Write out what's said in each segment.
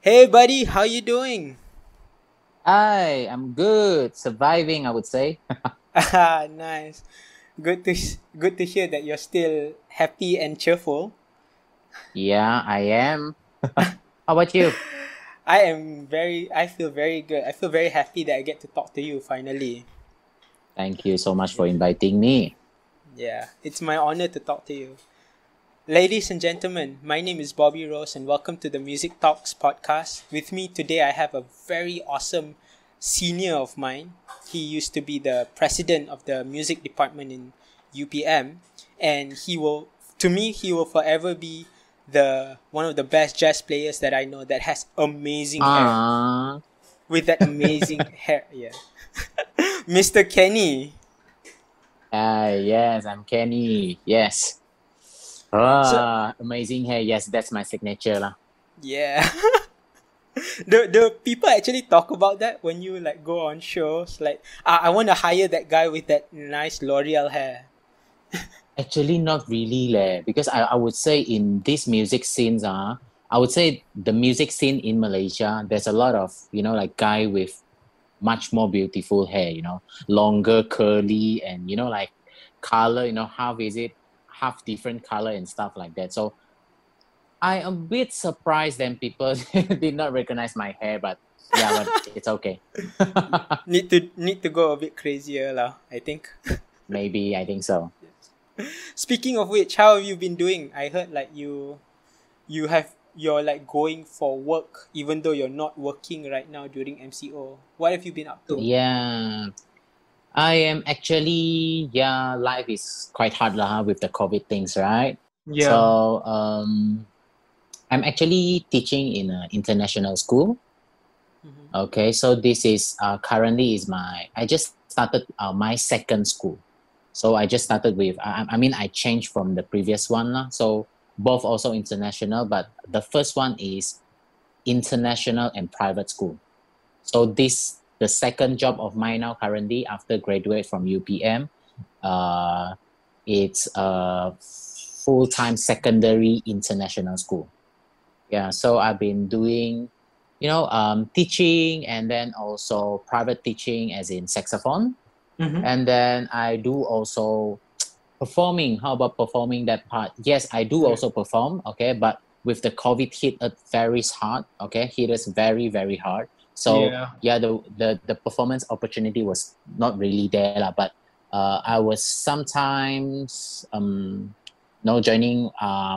Hey buddy, how you doing? Hi, I'm good. Surviving, I would say. Ah, nice. Good to hear that you're still happy and cheerful. Yeah, I am. How about you? I feel very good. I feel very happy that I get to talk to you finally. Thank you so much Yeah. for inviting me. Yeah, it's my honor to talk to you. Ladies and gentlemen, my name is Bobby Rose and welcome to the Music Talks podcast. With me today, I have a very awesome senior of mine. He used to be the president of the music department in UPM, and he will forever be the one of the best jazz players that I know that has amazing hair. Ah, With that amazing hair, yeah. Mr. Kenny. yes, I'm Kenny. Yes. So, Amazing hair. Yes, that's my signature lah. yeah. The people actually talk about that when you like go on shows like I want to hire that guy with that nice L'Oreal hair. Actually, not really leh, because I would say in this music scenes, I would say the music scene in Malaysia, there's a lot of, like guy with much more beautiful hair, longer, curly, and, like color, half is it, half different color and stuff like that. So I am a bit surprised then people did not recognize my hair, but yeah, but it's okay. Need to go a bit crazier lah, I think. Maybe I think so. Speaking of which, how have you been doing? I heard like you're like going for work even though you're not working right now during MCO. What have you been up to? Yeah, I am actually, yeah, life is quite hard lah with the COVID things, right? Yeah. So I'm actually teaching in an international school. Mm-hmm. Okay, so this is currently is I just started my second school. So I just started with, I mean, I changed from the previous one lah. So both also international, but the first one is international and private school. So the second job of mine now currently after graduate from UPM, uh, it's a full-time secondary international school. Yeah, so I've been doing, teaching and then also private teaching as in saxophone. Mm-hmm. And then I do also performing. How about performing that part? Yes, I do Mm. also perform. Okay, but with the COVID hit us very hard. Okay, hit us very very hard. So Yeah. yeah, the performance opportunity was not really there lah. But I was sometimes joining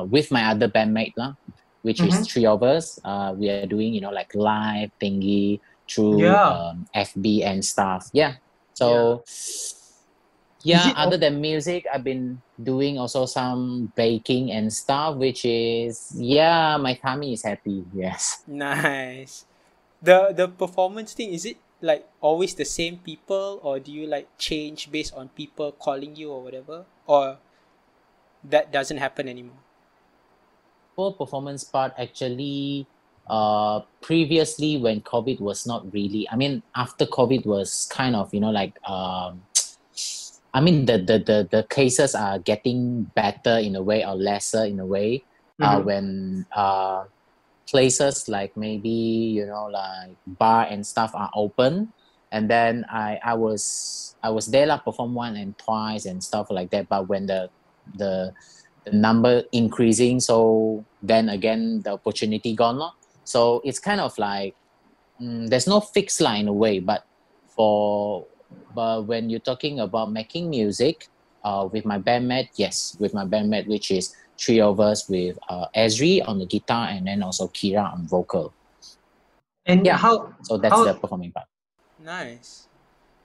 with my other bandmate lah, which is Mm-hmm. three of us. We are doing like live thingy through Yeah. FB and stuff. Yeah. Yeah. So Is yeah, it other than music, I've been doing also some baking and stuff, which is, yeah, my tummy is happy. Yes. nice? The performance thing, is it like always the same people or do you like change based on people calling you or whatever? Or that doesn't happen anymore? For performance part, actually, previously when COVID was not really, I mean, after COVID was kind of, like, I mean, the cases are getting better in a way or lesser in a way. Mm-hmm. When places like maybe like bar and stuff are open, and then I was there like perform one and twice and stuff like that. But when the the number increasing, so then again the opportunity gone lor. So it's kind of like there's no fixed line in a way, for but when you're talking about making music with my bandmate, yes, with my bandmate, which is three of us with Ezri on the guitar and then also Kira on vocal. And Yeah, so that's the how performing part. nice.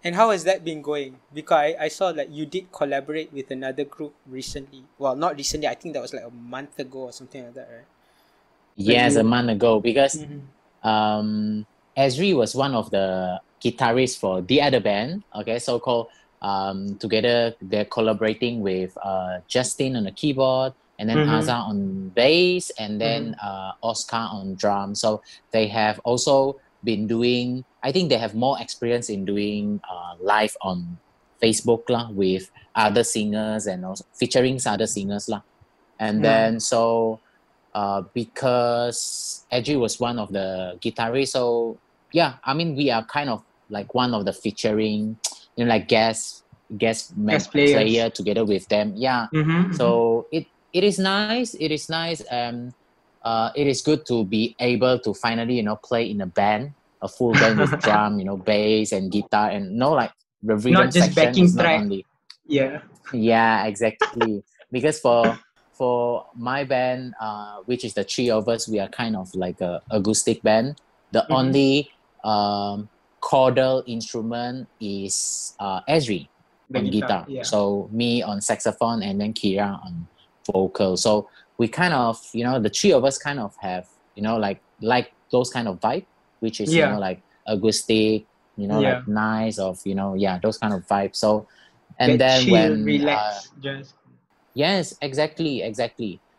And how has that been going? Because I saw that you did collaborate with another group recently. Well, not recently. I think that was like a month ago or something like that, right? Like Yes, a you. month ago, because Mm-hmm. Ezri was one of the guitarists for the other band, okay, so called together they're collaborating with Justin on the keyboard and then Mm-hmm. Aza on bass and Mm-hmm. then Oscar on drum. So they have also been doing, I think they have more experience in doing live on Facebook lah, with other singers and also featuring other singers lah. And Mm. then so because Edgy was one of the guitarists. So yeah, I mean we are kind of like one of the featuring, like As players. player together with them. Yeah. Mm-hmm. So it is nice. It is nice, and it is good to be able to finally play in a band, a full band with drum, bass and guitar, and like the rhythm Not just section is backing not track. only. Yeah. Yeah, exactly. Because for my band, which is the three of us, we are kind of like a acoustic band. The Mm-hmm. only chordal instrument is Esri The on guitar. guitar. Yeah. So me on saxophone and then Kira on vocal. So we kind of, the three of us kind of have, like those kind of vibe, which is, Yeah. like acoustic, like Yeah. nice of, yeah, those kind of vibes. So and That then chill, when relax, just. yes, exactly.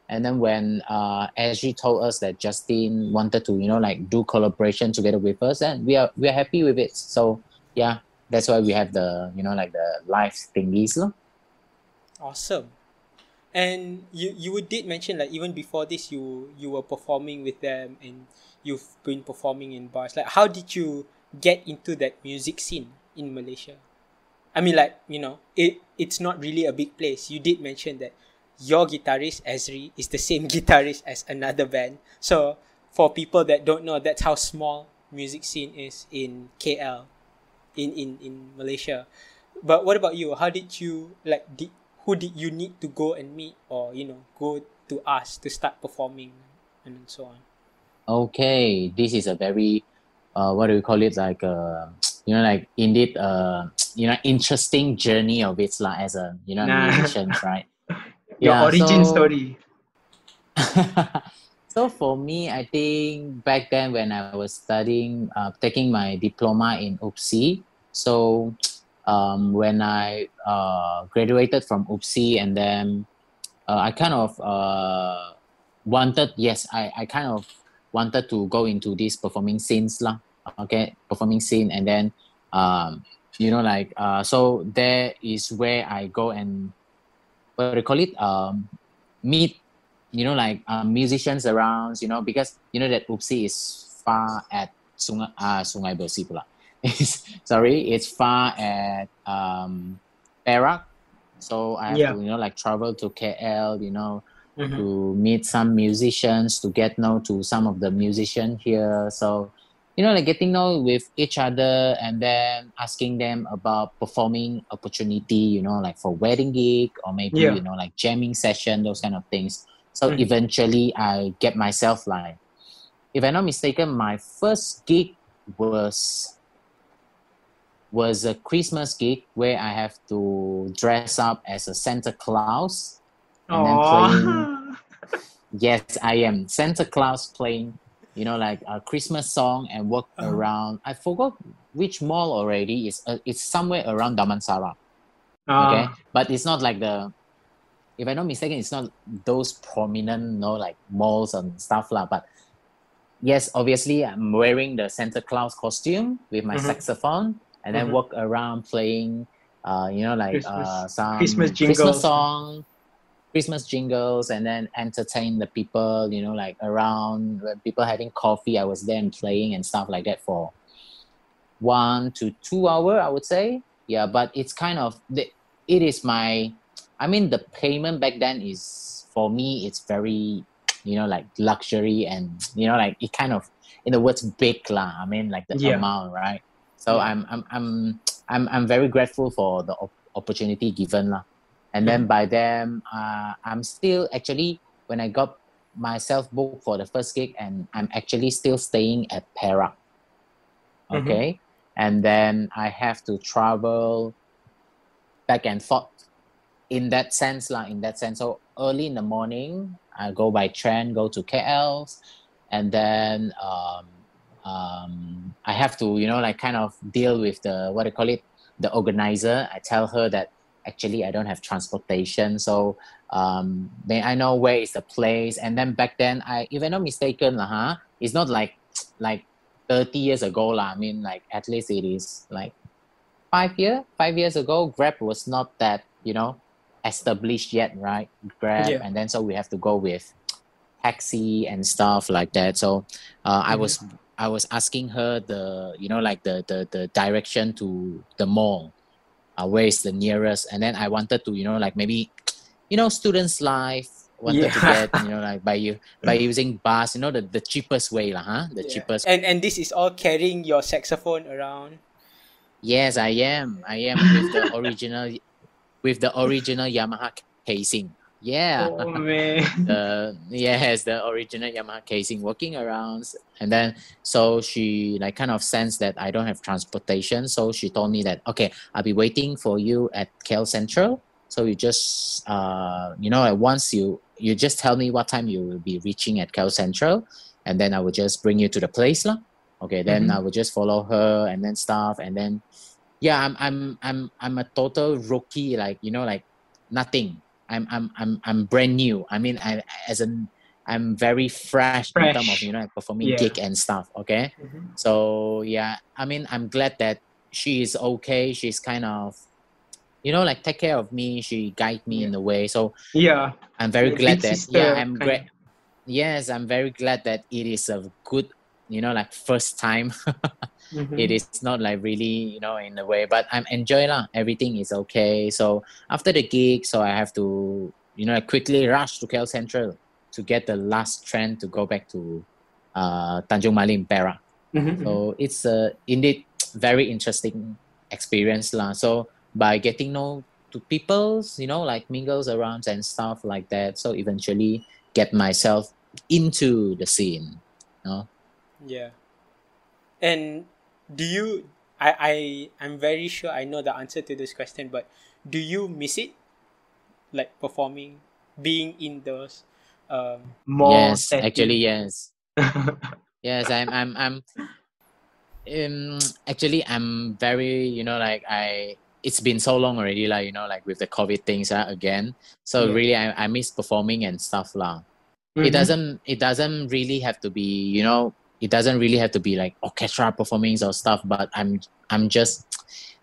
And then when Ashley told us that Justin wanted to, like do collaboration together with us, and we are happy with it. So yeah, that's why we have the, like the live thingies. Lo. Awesome. And you did mention like even before this you were performing with them and you've been performing in bars. Like how did you get into that music scene in Malaysia? I mean like, it's not really a big place. You did mention that your guitarist Ezri is the same guitarist as another band. So for people that don't know, that's how small music scene is in KL, in Malaysia. But what about you? How did you like? Who did you need to go and meet, or go to ask to start performing, and so on? Okay, this is a very what do we call it? Like like indeed interesting journey of it like as a Nah, musicians, right? your Yeah, origin so story. so for me, I think back then when I was studying, taking my diploma in UPSI, so when I graduated from UPSI, and then I kind of wanted, yes, I kind of wanted to go into this performing scenes lah. Okay, performing scene, and then like so there is where I go and what do you call it? Meet like musicians around, because that Upsi is far at Sungai Besi pula. Sorry, it's far at Perak. So I have Yeah. to, like travel to KL, Mm-hmm. to meet some musicians, to get know to some of the musicians here. So, like getting know with each other, and then asking them about performing opportunity, like for wedding gig, or maybe, Yeah. like jamming session, those kind of things. So Mm-hmm. eventually I get myself like, if I'm not mistaken, my first gig was was a Christmas gig where I have to dress up as a Santa Claus and then playing. Oh. Yes, I am Santa Claus playing, like a Christmas song and walk around. I forgot which mall already. It's somewhere around Damansara. Okay, Ah. but it's not like the. If I'm not mistaken, it's not those prominent, like malls and stuff lah. But yes, obviously, I'm wearing the Santa Claus costume with my Mm-hmm. saxophone, and then Mm-hmm. walk around playing, like Christmas some Christmas jingles. song, Christmas jingles, and then entertain the people, like around when people having coffee. I was there and playing and stuff like that for 1 to 2 hour, I would say. Yeah, but it's kind of it is my. I mean, the payment back then is for me. It's very, like luxury, and like it kind of, in the words, big lah. I mean, like the Yeah. amount, right? So Yeah. I'm very grateful for the opportunity given lah. And Mm-hmm. then by then, I'm still actually, when I got myself booked for the first gig, and I'm actually still staying at Perak. Mm-hmm. Okay, and then I have to travel back and forth in that sense lah. In that sense, so early in the morning, I go by train, go to KL, and then I have to, like kind of deal with the, what do you call it, the organizer. I tell her that actually I don't have transportation, so may I know where is the place? And then back then, if I'm not mistaken lah, it's not like 30 years ago lah. I mean, like at least it is like 5 years ago. Grab was not that established yet, right? Grab, Yeah. and then so we have to go with taxi and stuff like that. So Mm-hmm. I was asking her the like the direction to the mall, where is the nearest, and then I wanted to like maybe students life wanted to Yeah. get like by using bus, the cheapest way lah, huh? The Yeah. cheapest. And this is all carrying your saxophone around. Yes, I am with the original Yamaha casing. Yeah. Oh man. The original Yamaha casing walking around. And then so she like kind of sensed that I don't have transportation, so she told me that okay, I'll be waiting for you at KL Central. So you just like once you just tell me what time you will be reaching at KL Central, and then I will just bring you to the place lah. Okay, then I Mm-hmm. will just follow her and then stuff, and then yeah, I'm a total rookie, like like nothing. I'm brand new. I mean, as an I'm very fresh in terms of Fresh. like performing Yeah. gig and stuff. Okay, Mm-hmm. so yeah, I mean, I'm glad that she is okay. She's kind of like take care of me. She guide me Yeah. in a way. So Yeah. I'm very Like glad big that yeah, sister I'm great. kind. Yes, I'm very glad that it is a good like first time. It Mm-hmm. is not like really in a way, but I'm enjoying lah. Everything is okay. So after the gig, so I have to quickly rush to KL Central to get the last train to go back to Tanjung Malim Perak. Mm-hmm. So it's indeed very interesting experience lah. So by getting know to people's like mingles around and stuff like that, so eventually get myself into the scene. Yeah. And do you I'm very sure I know the answer to this question, but do you miss it? Like performing, being in those more Yes, actually setting. yes. Yes, I'm actually I'm very like it's been so long already, like like with the COVID things again. So Yeah. really I miss performing and stuff lah. Mm-hmm. It doesn't really have to be it doesn't really have to be like orchestra performings or stuff, but I'm just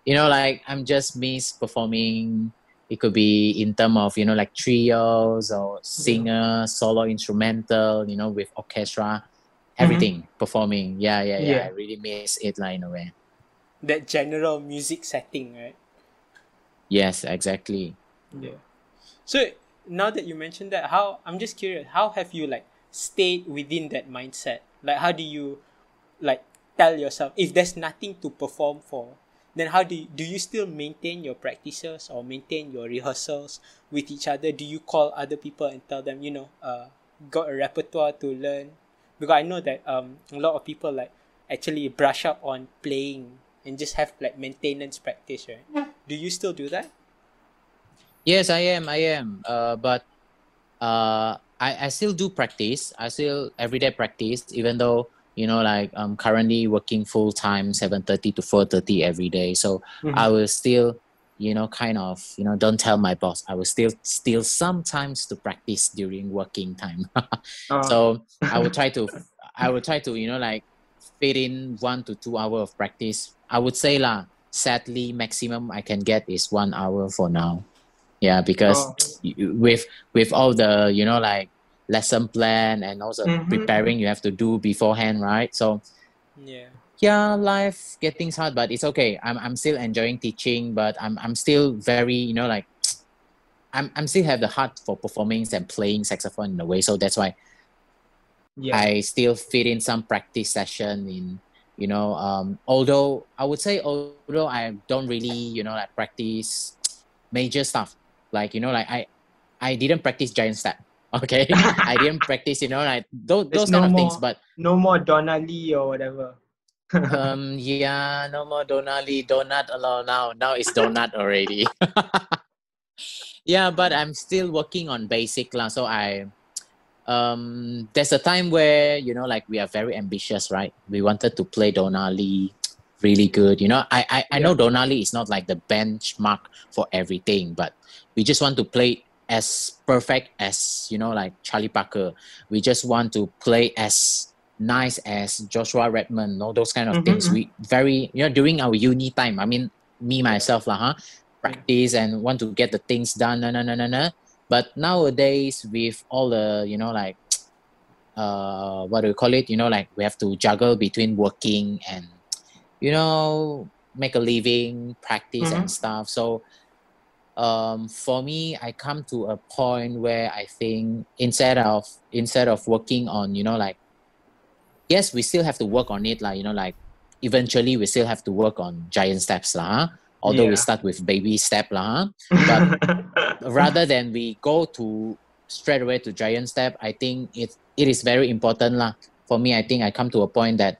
like I'm just miss performing. It could be in term of like trios or Yeah. singer solo instrumental with orchestra, Mm-hmm. everything performing. Yeah, I Yeah. really miss it, like in a way. That general music setting, right? Yes, exactly. Yeah. So now that you mentioned that, how I'm just curious, how have you like stayed within that mindset? Like how do you like tell yourself if there's nothing to perform for, then how do you still maintain your practices or maintain your rehearsals with each other? Do you call other people and tell them, got a repertoire to learn? Because I know that a lot of people like actually brush up on playing and just have like maintenance practice, right? Do you still do that? Yes, I am but I still do practice. I still everyday practice, even though like I'm currently working full time, 7:30 to 4:30 every day. So I Mm-hmm. will still kind of don't tell my boss. I will still sometimes to practice during working time. Uh, So I will try to like fit in 1 to 2 hour of practice. I would say lah. Sadly, maximum I can get is 1 hour for now. Yeah, because oh. with all the like lesson plan and also Mm-hmm. preparing you have to do beforehand, right? So Yeah. yeah, life getting hard, but it's okay. I'm still enjoying teaching, but I'm still very like I'm still have the heart for performing and playing saxophone in a way. So that's why Yeah. I still fit in some practice session in although I would say, although I don't really like practice major stuff, like like I didn't practice giant step. Okay, I didn't practice like There's those kind of things. But no more Donna Lee or whatever. yeah, no more Donali donut alone now. Now it's donut already. Yeah, but I'm still working on basic lah. So there's a time where like we are very ambitious, right? We wanted to play Donali really good. I Yeah. know Donali is not like the benchmark for everything, but we just want to play as perfect as like Charlie Parker. We just want to play as nice as Joshua Redmond, all those kind of Mm-hmm. things. Mm-hmm. We very during our uni time, I mean me Yeah. myself lah, huh? Yeah. Practice and want to get the things done. But nowadays, with all the like what do you call it? Like we have to juggle between working and make a living, practice and stuff. So for me, I come to a point where I think instead of working on like, yes, we still have to work on it, like like eventually we still have to work on giant steps lah, huh? Although we Yeah. start with baby step lah, huh? But rather than we go to straight away to giant step, I think it is very important lah. For me, I think I come to a point that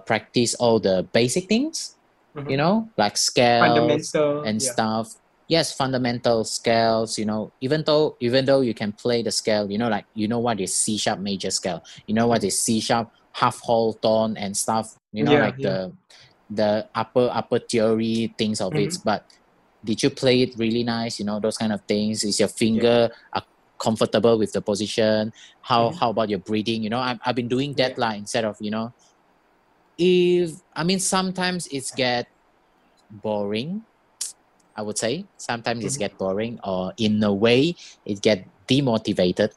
practice all the basic things, like scales Fundamental. and Yeah. stuff. Yes, fundamental scales. Even though you can play the scale, like what is C sharp major scale, what is C sharp half whole tone and stuff. Yeah. Like Yeah. the upper theory things of it. But did you play it really nice? Those kind of things. Is your finger comfortable with the position? How about your breathing? I've been doing that lah, instead of sometimes it's get boring, I would say. Sometimes it's get boring, or in a way it get demotivated.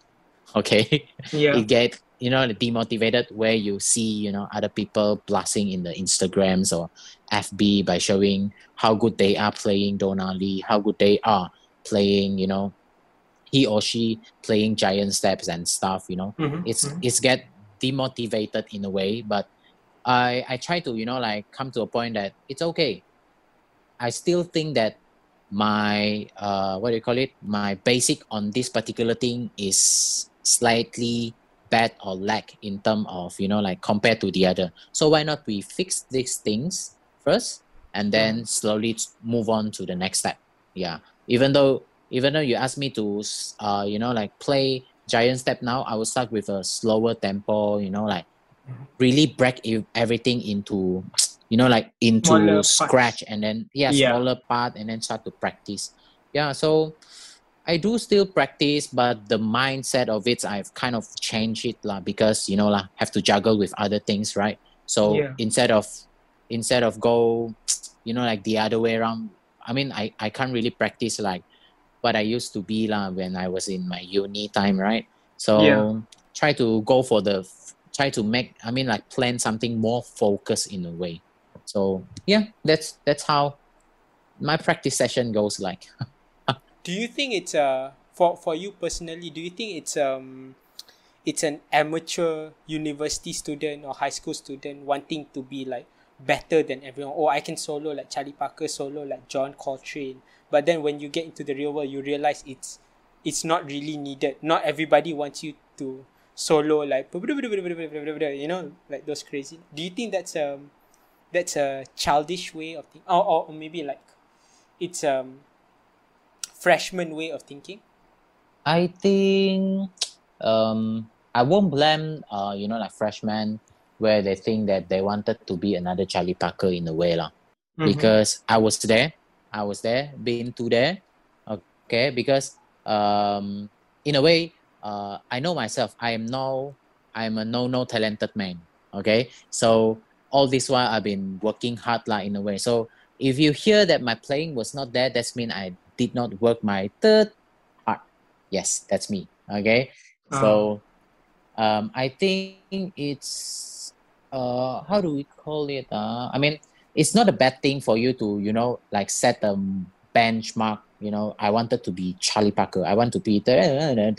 Okay. Yeah. It get demotivated, where you see other people blasting in the Instagrams or FB by showing how good they are playing Donali, how good they are playing, he or she playing giant steps and stuff. It's get demotivated in a way. But I try to like come to a point that it's okay. I still think that my what do you call it, my basic on this particular thing is slightly bad or lack in terms of like compared to the other. So why not we fix these things first, and then slowly move on to the next step. Yeah. Even though you ask me to like play giant step now, I will start with a slower tempo, like really break everything into like into Smaller scratch, parts. and then Yeah. smaller part, and then start to practice. Yeah. So I do still practice, but the mindset of it, I've kind of changed it lah, because lah, have to juggle with other things, right? So Yeah. instead of go like the other way around. I can't really practice like what I used to be lah when I was in my uni time, right? Yeah. So try to make, like plan something more focused in a way. So yeah, that's how my practice session goes like. Do you think it's for you personally? Do you think it's an amateur university student or high school student wanting to be like better than everyone? Oh, I can solo like Charlie Parker, solo like John Coltrane. But then when you get into the real world, you realize it's not really needed. Not everybody wants you to solo like like those crazy. Do you think that's a childish way of thinking, or maybe like it's freshman way of thinking? I think I won't blame like freshmen, where they think that they wanted to be another Charlie Parker in a way lah. Because I was there, been to there. Okay. Because in a way, I know myself, I'm a no talented man. Okay. So all this while I've been working hard lah, in a way. So if you hear that my playing was not there, that's mean I did not work my third part. Yes, that's me. Okay. So I think it's how do we call it? It's not a bad thing for you to like set a benchmark. I wanted to be Charlie Parker. I want to be I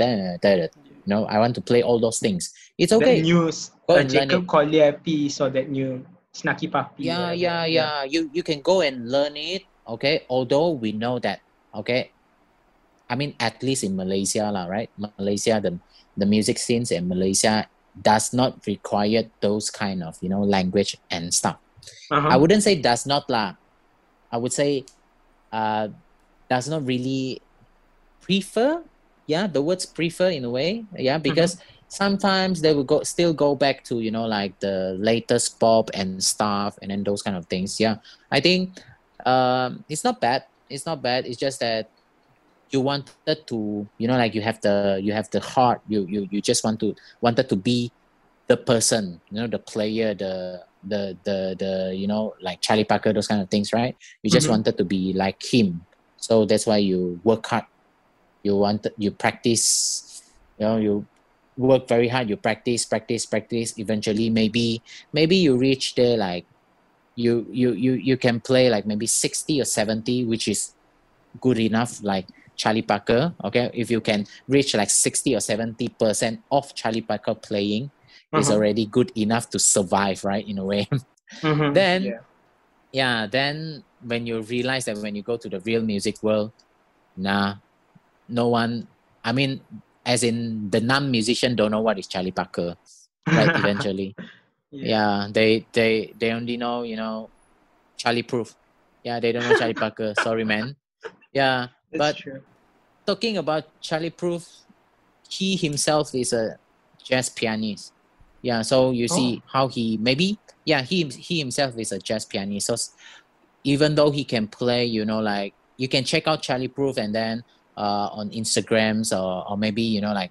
want to play all those things. It's That okay. new Go and learn Jacob it. Collier piece, or that new Snarky Puppy, Yeah, whatever. yeah. You can go and learn it. Okay. Although we know that. Okay. At least in Malaysia, lah, right? Malaysia, the music scenes in Malaysia does not require those kind of language and stuff. I wouldn't say does not lah. I would say does not really prefer. Yeah, the words prefer in a way. Yeah, because sometimes they will still go back to like the latest pop and stuff, and then those kind of things. Yeah, I think it's not bad. It's not bad. It's just that you wanted to like you have the heart. You just wanted to be the person, the player, the like Charlie Parker, those kind of things, right? You just wanted to be like him. So that's why you work hard. You practice, you work very hard. You practice. Eventually, maybe you reach there like you can play like maybe 60 or 70, which is good enough. Like Charlie Parker, okay, if you can reach like 60 or 70% of Charlie Parker playing, is Uh-huh. already good enough to survive, right? In a way. Then Yeah. yeah, then when you realize that when you go to the real music world, nah, no one. I mean, as in the non-musician don't know what is Charlie Parker, right? Eventually, Yeah. yeah, they only know Charlie Proof. Yeah, they don't know Charlie Parker. Sorry, man. Yeah, That's but true. talking about Charlie Proof, he himself is a jazz pianist. Yeah, so you Oh. see how he maybe yeah he himself is a jazz pianist. So even though he can play, like you can check out Charlie Proof and then on Instagrams or maybe like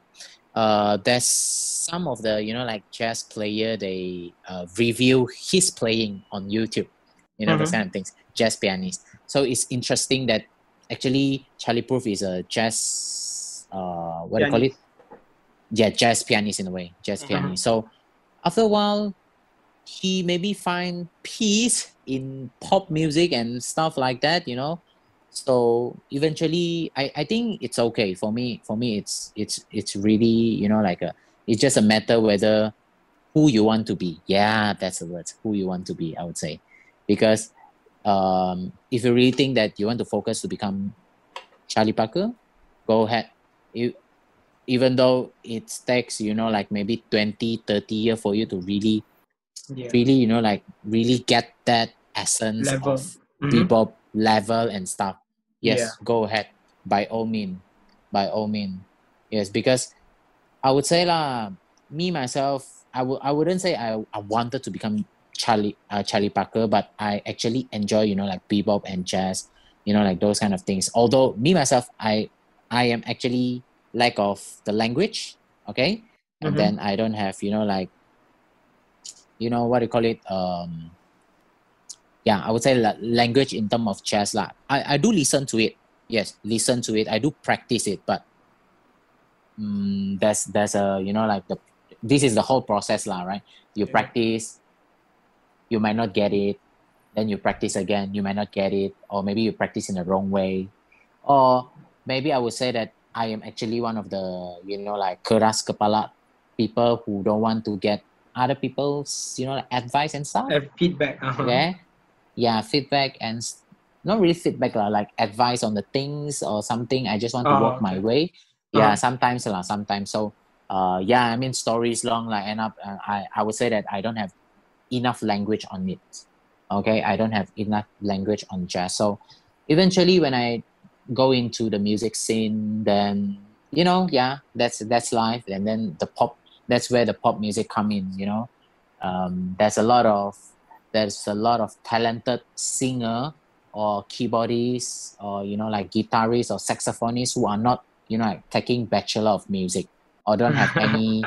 there's some of the like jazz player they review his playing on YouTube, those Mm-hmm. kind of things, jazz pianist. So it's interesting that actually Charlie Proof is a jazz what do you call it? Pianist. Yeah, jazz pianist in a way, jazz Mm-hmm. pianist. So after a while he maybe find peace in pop music and stuff like that. So eventually I think it's okay for me it's really like it's just a matter whether who you want to be. Yeah, that's the word, who you want to be, I would say. Because if you really think that you want to focus to become Charlie Parker, go ahead. you, Even though it takes like maybe 20-30 years for you to Yeah. really like really get that essence of Level. Mm-hmm. bebop level and stuff. Yeah. Yes, go ahead, by all means, by all means. Yes, because I would say lah, me myself, I wouldn't say I wanted to become Charlie Parker, but I actually enjoy like bebop and jazz, like those kind of things. Although me myself, I am actually lack of the language, okay, and Mm-hmm. then I don't have like what do you call it, yeah, I would say language in terms of jazz lah. I do listen to it. Yes, listen to it. I do practice it, but there's a like this is the whole process lah, right? You Yeah. practice, you might not get it, then you practice again, you might not get it, or maybe you practice in the wrong way, or maybe I would say that I am actually one of the like keras kepala people who don't want to get other people's like advice and stuff. Feedback. Uh-huh. Okay, yeah, feedback and not really feedback lah, like advice on the things or something. I just want to Oh, walk my okay. way. Yeah, Uh-huh. sometimes lah, sometimes. So, yeah, I mean, stories long, like end up. I would say that I don't have enough language on it. Okay, I don't have enough language on jazz. So, eventually, when I go into the music scene, then yeah, that's life. And then the pop, that's where the pop music come in. There's a lot of talented singer or keyboardists or like guitarists or saxophonists who are not like taking bachelor of music or don't have any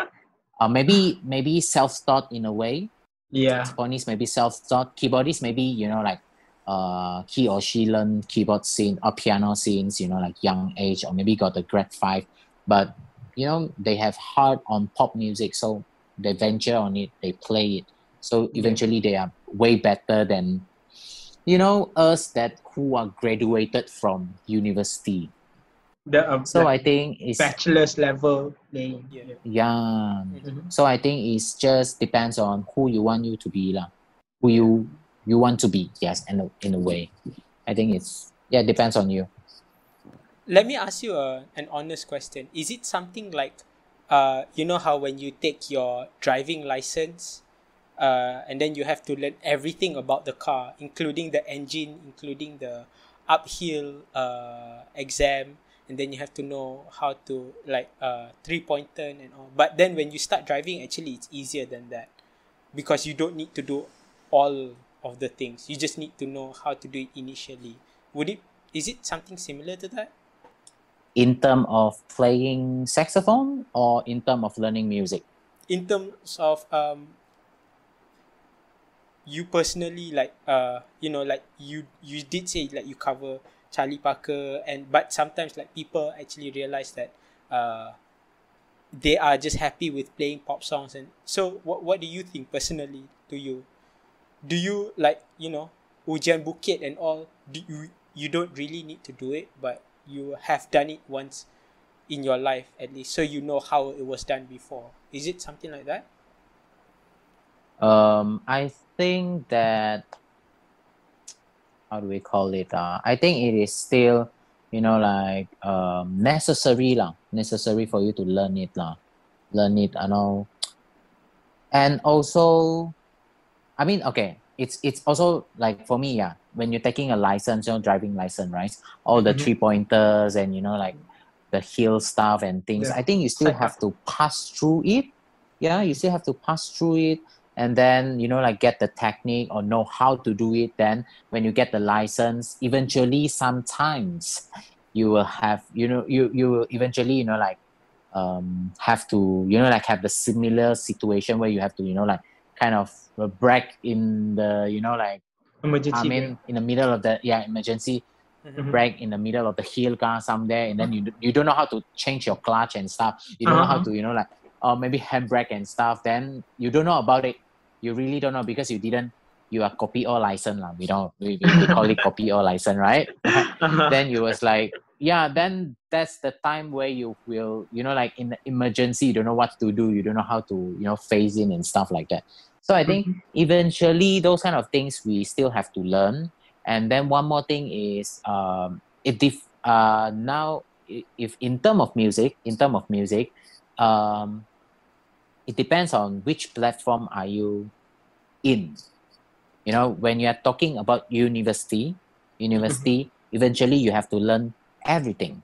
maybe self-taught in a way. Yeah. Saxophonists maybe self-taught, keyboardists maybe like he or she learn keyboard scene or piano scenes like young age or maybe got a grade 5, but they have heart on pop music, so they venture on it, they play it, so Yeah. eventually they are way better than us that who are graduated from university. The So like I think it's bachelor's level playing. yeah. Yeah. Yeah. Mm-hmm. So I think it's just depends on who you want you to be lah. Who Yeah. you want to be. Yes, in a way. I think it's depends on you. Let me ask you an honest question. Is it something like, you know how when you take your driving license, and then you have to learn everything about the car, including the engine, including the uphill exam, and then you have to know how to like 3-point turn and all. But then when you start driving, actually it's easier than that because you don't need to do all of the things. You just need to know how to do it initially. Would it? Is it something similar to that? In terms of playing saxophone or in terms of learning music? In terms of you personally, like like you did say like you cover Charlie Parker, and but sometimes like people actually realize that uh they are just happy with playing pop songs. And so what do you think personally? To you, do you like, Ujian Bukit and all? Do you don't really need to do it, but you have done it once in your life at least, so you know how it was done before? Is it something like that? I think that, how do we call it? I think it is still, necessary lah, necessary for you to learn it lah, learn it. I know, and also, I mean, okay, it's also like for me, yeah. When you're taking a license, driving license, right? All the Mm-hmm. 3 pointers and like the hill stuff and things. Yeah. I think you still have to pass through it. Yeah, you still have to pass through it, and then like get the technique or know how to do it. Then when you get the license, eventually, sometimes you will have you will eventually have to have the similar situation where you have to kind of brake in the Emergency brake. in the middle of the emergency Mm-hmm. brake in the middle of the hill car somewhere, and then you don't know how to change your clutch and stuff. You don't know how to maybe handbrake and stuff. Then you don't know about it. You really don't know because you are copy or license lah. We call it copy or license, right? Then you was like, then that's the time where you will like in the emergency, you don't know what to do, you don't know how to phase in and stuff like that. So I think eventually those kind of things we still have to learn. And then one more thing is now if in term of music, it depends on which platform are you in. When you are talking about university, eventually you have to learn everything.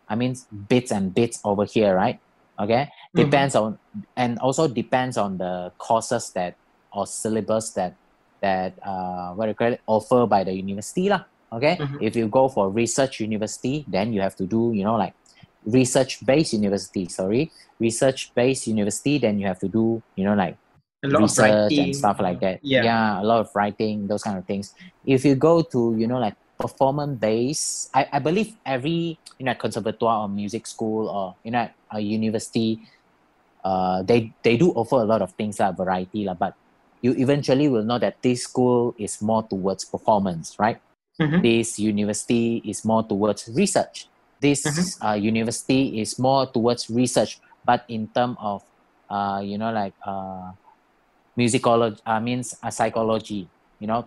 I mean, bits and bits over here, right? Okay, depends on, and also depends on the courses that or syllabus that what do you call it, offer by the university lah. Okay, if you go for research university, then you have to do research based university. Then you have to do a lot of research writing and stuff like that. Yeah. A lot of writing, those kind of things. If you go to performance based, I believe every conservatoire or music school or a university, they do offer a lot of things variety but you eventually will know that this school is more towards performance, right? This university is more towards research. This university is more towards research, but in terms of musicology, means psychology,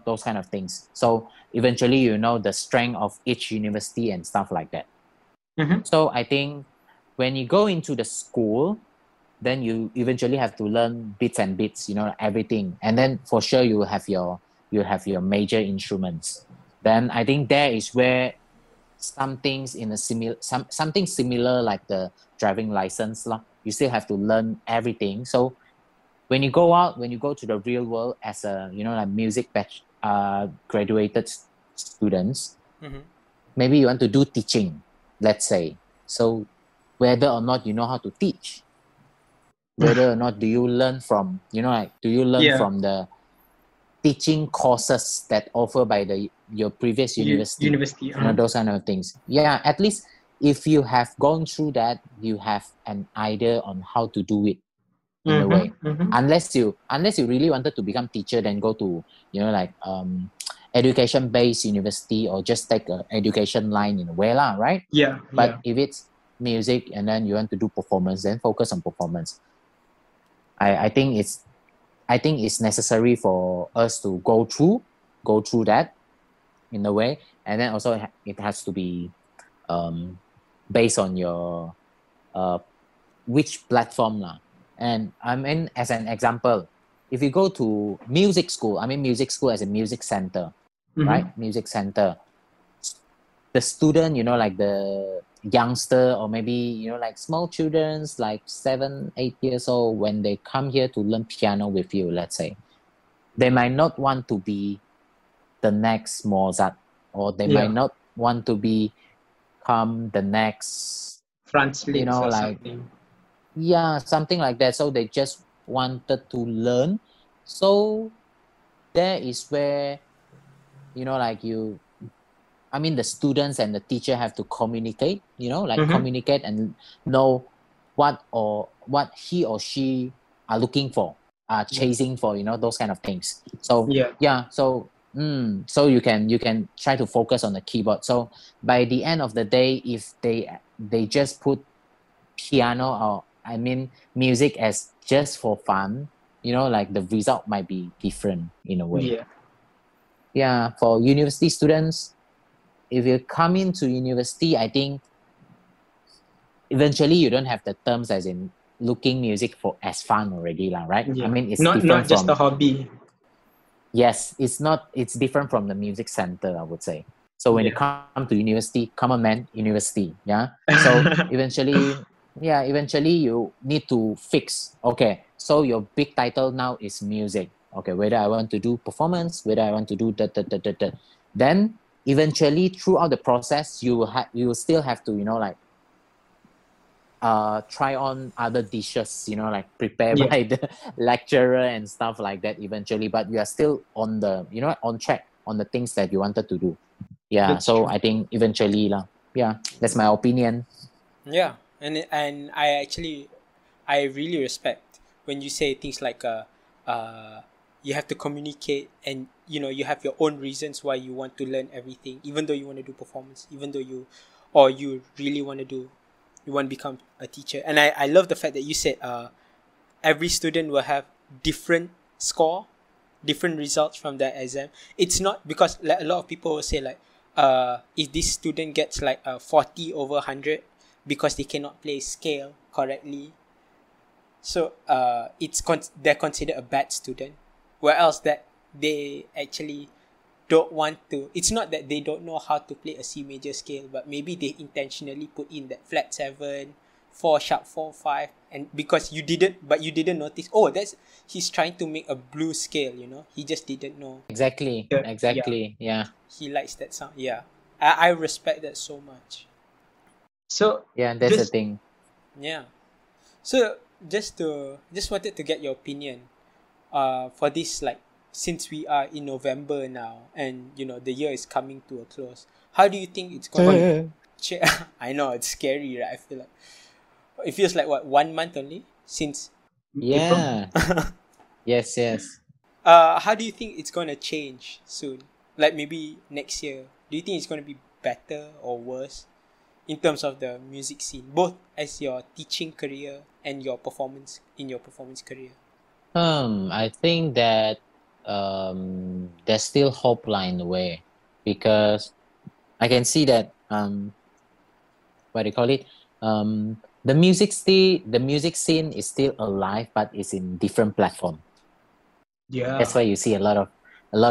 those kind of things. So eventually the strength of each university and stuff like that. So I think when you go into the school, then you eventually have to learn bits and bits, everything. And then for sure you have your major instruments. Then I think there is where some things in a something similar like the driving license lah. You still have to learn everything. So when you go out, when you go to the real world as a music graduated students, maybe you want to do teaching, let's say. So whether or not you know how to teach, whether or not do you learn from from the teaching courses that offer by your previous university, those kind of things. At least if you have gone through that, you have an idea on how to do it in a way. Unless you really wanted to become teacher, then go to education based university or just take a education line in a way lah, right? But if it's music and then you want to do performance, then focus on performance. I think it's necessary for us to go through that in a way, and then also it has to be based on your which platform lah. And I mean, as an example, if you go to music school, music school as a music center, right? Music center, the student, like the youngster or maybe small children's like 7-8 years old, when they come here to learn piano with you, let's say, they might not want to be the next Mozart, or they might not want to become the next Franz Liszt or something. Something like that. So they just wanted to learn. So there is where the students and the teacher have to communicate, communicate and know what he or she are looking for, are chasing for, those kind of things. So so you can try to focus on the keyboard. So by the end of the day, if they just put piano, or I mean music, as just for fun, like the result might be different in a way. Yeah, for university students, if you come into university, I think eventually you don't have the terms as in looking music for as fun already, right? I mean, it's not different just a from, hobby. yes, it's different from the music center, I would say. So when you come to university, come on man, university, yeah. So eventually you need to fix. Okay, so your big title now is music. Okay, whether I want to do performance, whether I want to do that. Then eventually throughout the process, you will still have to like try on other dishes, like prepared by the lecturer and stuff like that eventually, but you are still on the, on track on the things that you wanted to do. Yeah. That's so true. I think eventually lah. Yeah, that's my opinion. Yeah, and I really respect when you say things like you have to communicate, and you have your own reasons why you want to learn everything, even though you want to do performance, even though you really want to do, you want to become a teacher. And I love the fact that you said every student will have different score, different results from that exam. It's not because like a lot of people will say like if this student gets like 40 over 100 because they cannot play scale correctly, so they're considered a bad student, whereas that they actually don't want to. It's not that they don't know how to play a C major scale, but maybe they intentionally put in that flat 7, 4 sharp 4 5, and because you didn't notice, oh, that's he's trying to make a blues scale, he just didn't know Exactly. Yeah. he likes that sound. Yeah, I respect that so much. So Yeah, that's the thing. Yeah, so just wanted to get your opinion for this, like, since we are in November now, and the year is coming to a close, how do you think it's gonna I know it's scary, right? I feel like it feels like what, 1 month only since Yeah. yes. how do you think it's gonna change soon, like maybe next year? Do you think it's gonna be better or worse in terms of the music scene, both as your teaching career and your performance career? I think that there's still hope line in a way, because I can see that what do you call it? The music scene is still alive, but it's in different platform. That's why you see a lot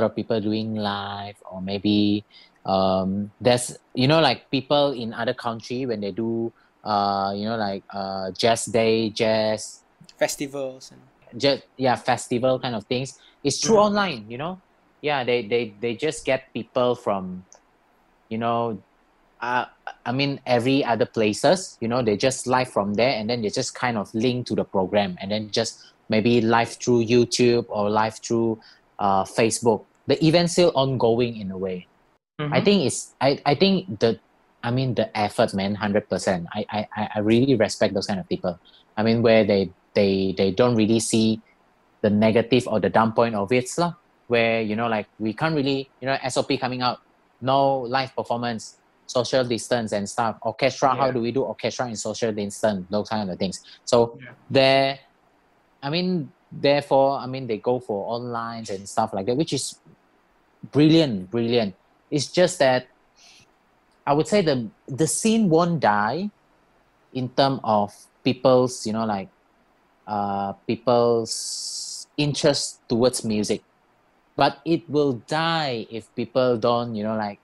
of people doing live, or maybe there's like people in other country when they do like jazz day, jazz Festivals and festival kind of things. It's through online. Yeah, they just get people from you know I mean every other places. They just live from there, and then they just kind of link to the program, and then just maybe live through YouTube or live through Facebook. The event's still ongoing in a way. I think I think the effort, man, 100%. I really respect those kind of people. I mean, where they don't really see the negative or the down point of it, lah. Where like we can't really SOP coming out, no live performance, social distance and stuff. Orchestra, how do we do orchestra in social distance? Those kind of things. So there, I mean, therefore, I mean, they go for online and stuff like that, which is brilliant. It's just that I would say the scene won't die in terms of people's, like people's interest towards music, but it will die if people don't, like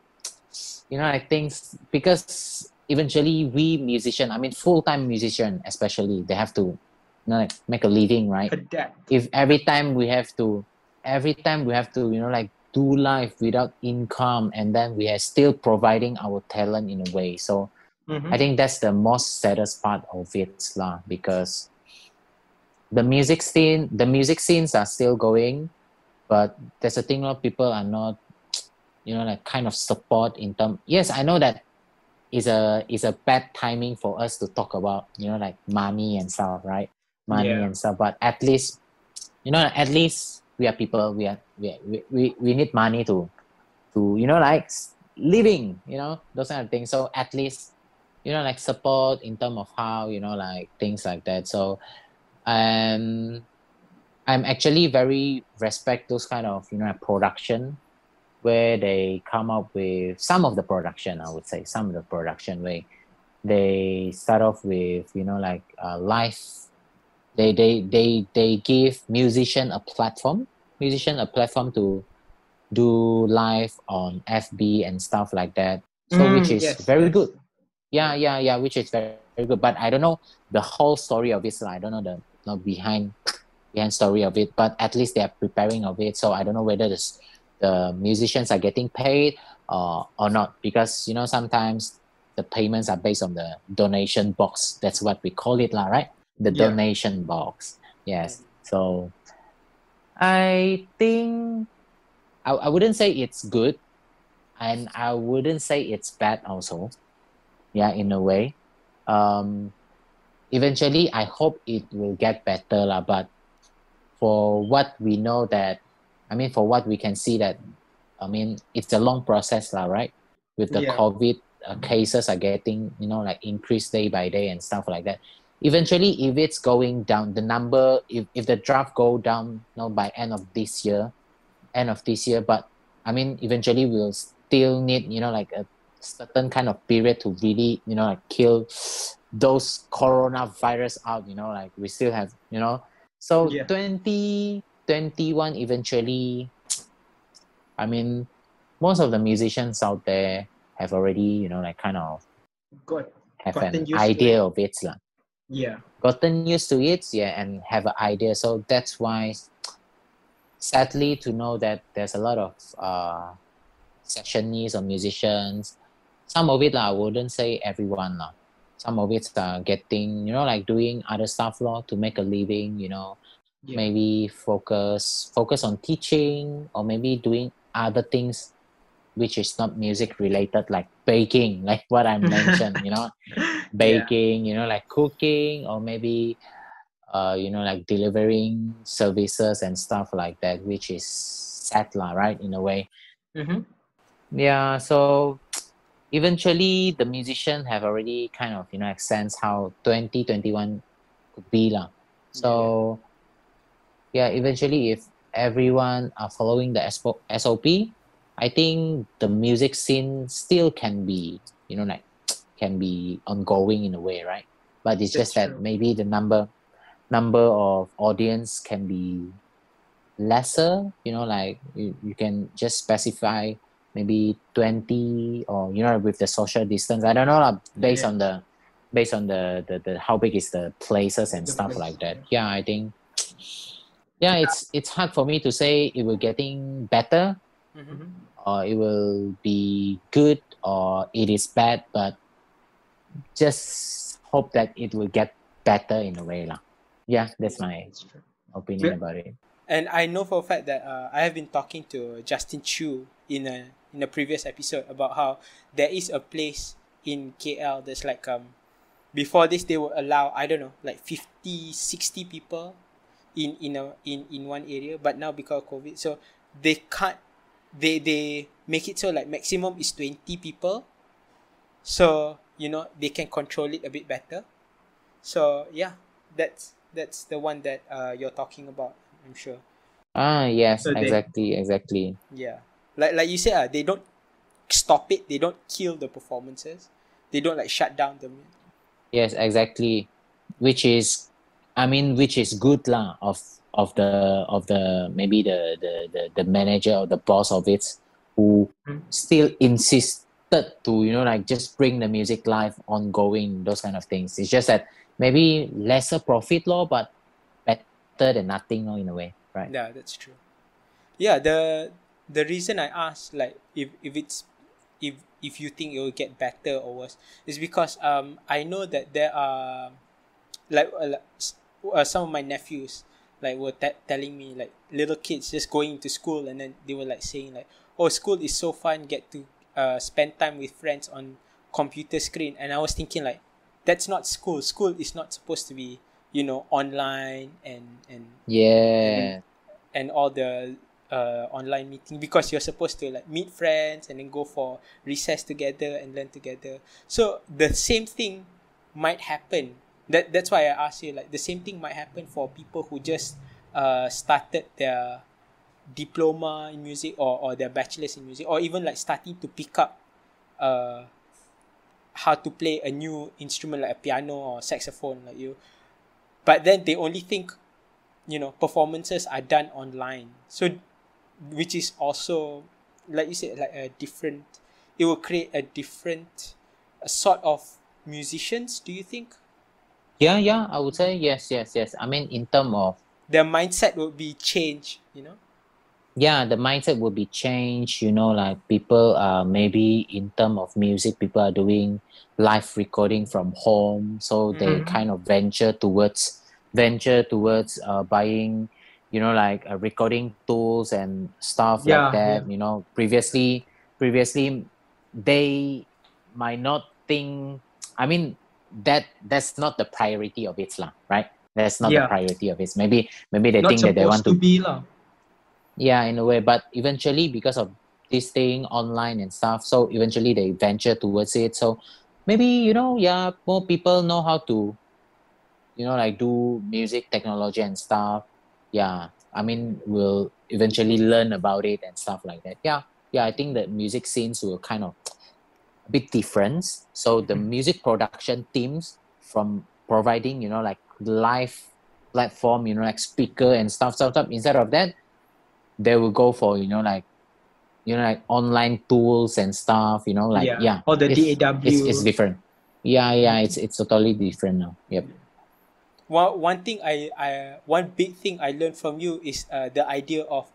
things, because eventually we musician, I mean full-time musician especially, they have to like make a living, right? Adapt. If every time we have to like do live without income, and then we are still providing our talent in a way. So I think that's the most saddest part of it lah, because the music scenes are still going, but there's a thing of people are not like kind of support in term. Yes, I know that is a bad timing for us to talk about, like money and stuff, right? Money and stuff. But at least, at least we are people. We need money to like living, those kind of things. So at least, like support in terms of how, like things like that. So um I'm actually very respect those kind of production where they come up with some of the production. I would say some of the production where they start off with like live. They give musician a platform to do live on FB and stuff like that. So which is Yes, very yes. good. Yeah, which is very, very good. But I don't know the whole story of it. So I don't know the behind story of it. But at least they are preparing of it. So I don't know whether the musicians are getting paid or not, because sometimes the payments are based on the donation box. That's what we call it, lah, right? The Yeah. donation box. Yes. So I think I wouldn't say it's good, and I wouldn't say it's bad also. Yeah, in a way. Um, Eventually, I hope it will get better, lah. But for what we know that, for what we can see that, it's a long process, lah, right? With the Yeah. COVID cases are getting, like increased day by day and stuff like that. Eventually, if it's going down, the number, if the draft go down, by end of this year, but eventually we'll still need, like a certain kind of period to really, like kill those coronavirus out, like we still have, so Yeah. 2021 eventually, most of the musicians out there have already, like kind of have Gotten an used to it. idea of it, lah. Yeah. Gotten used to it, yeah, and have an idea. So that's why, sadly, to know that there's a lot of sessionists or musicians. Some of it, I wouldn't say everyone. Some of it are getting, like doing other stuff to make a living, Yeah. maybe focus on teaching, or maybe doing other things which is not music related, like baking, like what I mentioned, Yeah. baking, like cooking, or maybe like delivering services and stuff like that, which is sad, right, in a way. Mm-hmm. Yeah, so eventually the musician have already kind of, like sense how 2021 could be. So yeah, eventually if everyone are following the SOP, I think the music scene still can be, like can be ongoing in a way, right? But it's That's just that true. maybe the number of audience can be lesser, like you can just specify maybe 20, or with the social distance, I don't know, based Yeah. on the how big is the places and The stuff place. like that. Yeah, I think, yeah, it's hard for me to say it will getting better, Mm-hmm. or it will be good, or it is bad, but just hope that it will get better in a way, lah. Yeah, that's my That's true. opinion about it. And I know for a fact that I have been talking to Justin Chu in a previous episode about how there is a place in KL that's like before this they would allow, I don't know, like 50, 60 people in one area, but now because of COVID, so they can't, they make it so like maximum is 20 people, so they can control it a bit better. So yeah, that's the one that you're talking about, I'm sure. Yes, So they. exactly. Yeah, like you said, they don't stop it, they don't kill the performances, they don't like shut down the. Yes, exactly. Which is, which is good lah, of the maybe the manager or the boss of it, who Mhm. still insisted to, like just bring the music live ongoing, those kind of things. It's just that maybe lesser profit law, but better than nothing law, in a way, right? Yeah, that's true. Yeah, the reason I asked, like, if it's if you think it will get better or worse, is because I know that there are like some of my nephews like were telling me, like, little kids just going to school, and then they were like saying like, oh, school is so fun, get to spend time with friends computer screen, and I was thinking like, that's not school. School is not supposed to be, you know, online Yeah. and all the online meeting, because you're supposed to like meet friends and then go for recess together and learn together. So the same thing might happen. That's why I asked you, like the same thing might happen for people who just started their diploma in music, or their bachelor's in music, or even like starting to pick up uh how to play a new instrument like a piano or saxophone like you. But then they only think, you know, performances are done online. So which is also, like you said, like a different, it will create a different sort of musicians, do you think? Yeah, I would say yes. I mean, in terms of, Their mindset will be changed, you know? yeah, the mindset will be changed, you know, like people maybe in terms of music, people are doing live recording from home, so they Mm-hmm. kind of venture towards buying, you know, like recording tools and stuff like Yeah, that. yeah, You know, previously they might not think, I mean, that's not the priority of it lah, right? That's not the yeah. priority of it. Maybe they Not think that they want supposed to to, be lah. yeah, in a way, but eventually because of this thing online and stuff, so eventually they venture towards it. So maybe, you know, yeah, more people know how to, you know, like do music technology and stuff. Yeah, I mean, we'll eventually learn about it and stuff like that. Yeah, I think that music scenes will kind of a bit different. So the music production teams, from providing, you know, like live platform, you know, like speaker and stuff, instead of that, they will go for, you know, like online tools and stuff, you know, like, Yeah. yeah, Or the it's DAW. different. Yeah, it's totally different now. Yep. One thing one big thing I learned from you is the idea of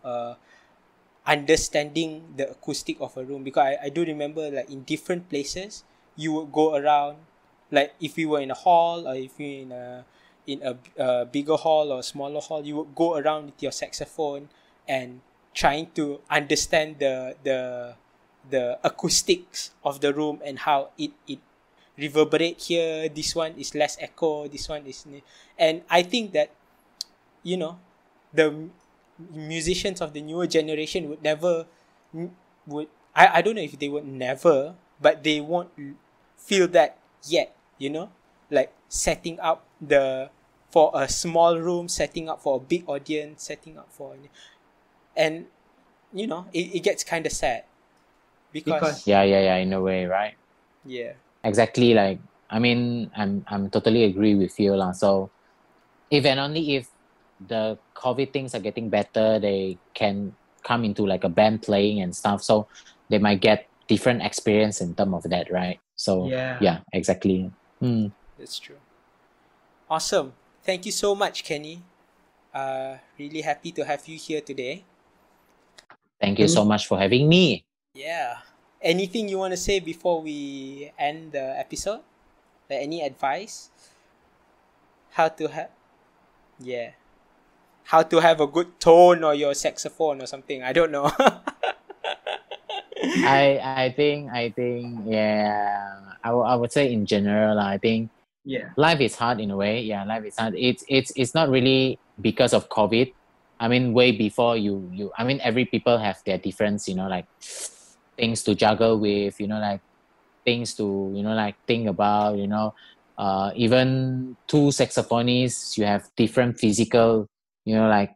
understanding the acoustic of a room, because I do remember like in different places you would go around, like if you were in a hall, or if you're in a bigger hall or smaller hall, you would go around with your saxophone and trying to understand the acoustics of the room, and how it reverberate here, this one is less echo, this one is, and I think that, you know, the musicians of the newer generation would never would I don't know if they would never, but they won't feel that yet, you know, like setting up the for a small room, setting up for a big audience, setting up for, and you know, it gets kind of sad because Because Yeah, in a way, right? yeah. Exactly. Like, I mean, I'm totally agree with you lah. So if and only if the COVID things are getting better, they can come into like a band playing and stuff. So they might get different experience in terms of that, right? So yeah. yeah, exactly. That's true. Awesome. Thank you so much, Kenny. Really happy to have you here today. Thank you so much for having me. Yeah. Anything you want to say before we end the episode? Like any advice? How to have, yeah. How to have a good tone or your saxophone or something. I don't know. I think yeah, I would say in general, I think Yeah. life is hard in a way. Yeah, life is hard. It's not really because of COVID. I mean, way before you. I mean, every people have their difference. You know, like things to juggle with. You know, like things to, you know, like think about. You know, even two saxophonists, you have different physical. You know, like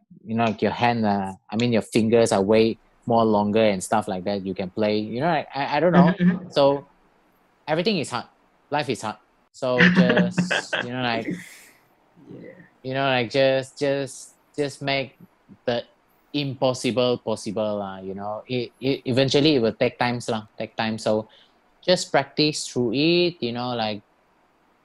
your hand. I mean, your fingers are way more longer and stuff like that. You can play. You know, like, I don't know. Mm-hmm. So everything is hard. Life is hard. So just, you know, like, Yeah. just make the impossible possible lah. You know, it eventually it will take time lah. Take time. So just practice through it. You know, like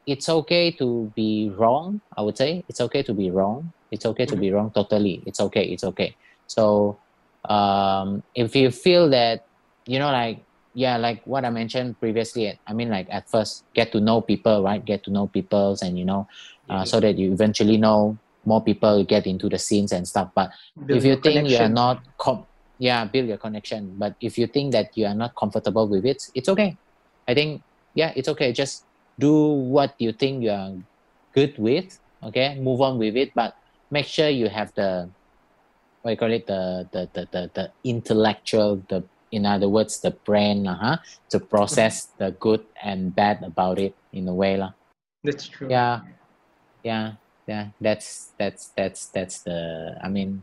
it's okay to be wrong. I would say it's okay to be wrong. It's okay to be wrong. Totally, it's okay. It's okay. So, if you feel that, you know, like, yeah, like what I mentioned previously. I mean, like at first, get to know people, right? Get to know people, and you know, Yeah. so that you eventually know more people, get into the scenes and stuff. But Build if you your think you are connection. not yeah, build your connection. But if you think that you are not comfortable with it, it's okay. I think yeah, it's okay. Just do what you think you are good with. Okay, move on with it, but make sure you have the what you call it, the intellectual, the in other words, the brain, to process the good and bad about it in a way, lah. That's true. Yeah, yeah, yeah. That's the. I mean,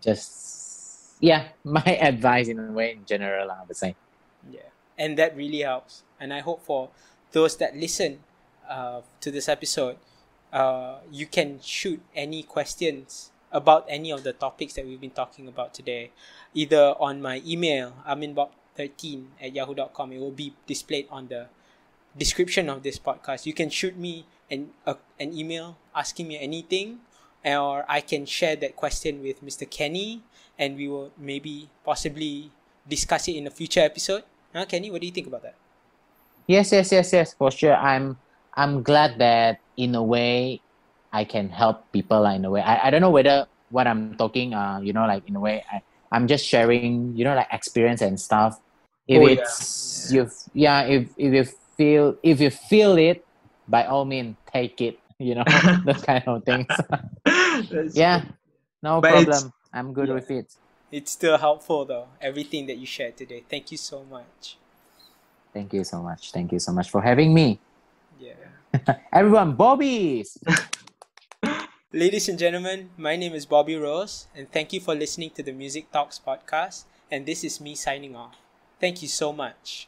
just yeah, my advice in a way in general, I would say. Yeah, and that really helps. And I hope for those that listen to this episode, you can shoot any questions about any of the topics that we've been talking about today, either on my email, aminbob13@yahoo.com. It will be displayed on the description of this podcast. You can shoot me an email asking me anything, or I can share that question with Mr. Kenny, and we will maybe possibly discuss it in a future episode. Kenny, what do you think about that? Yes, for sure. I'm glad that in a way I can help people, in a way. I don't know whether what I'm talking, like in a way I'm just sharing, like experience and stuff. If it's if you feel it, by all means take it, those kind of things. Yeah, Good. no But problem. I'm good yeah. with it. It's still helpful though, everything that you shared today. Thank you so much. Thank you so much. Thank you so much for having me. Yeah. Everyone, Bobbies! Ladies and gentlemen, my name is Bobby Rose, and thank you for listening to the Music Talks podcast. And this is me signing off. Thank you so much.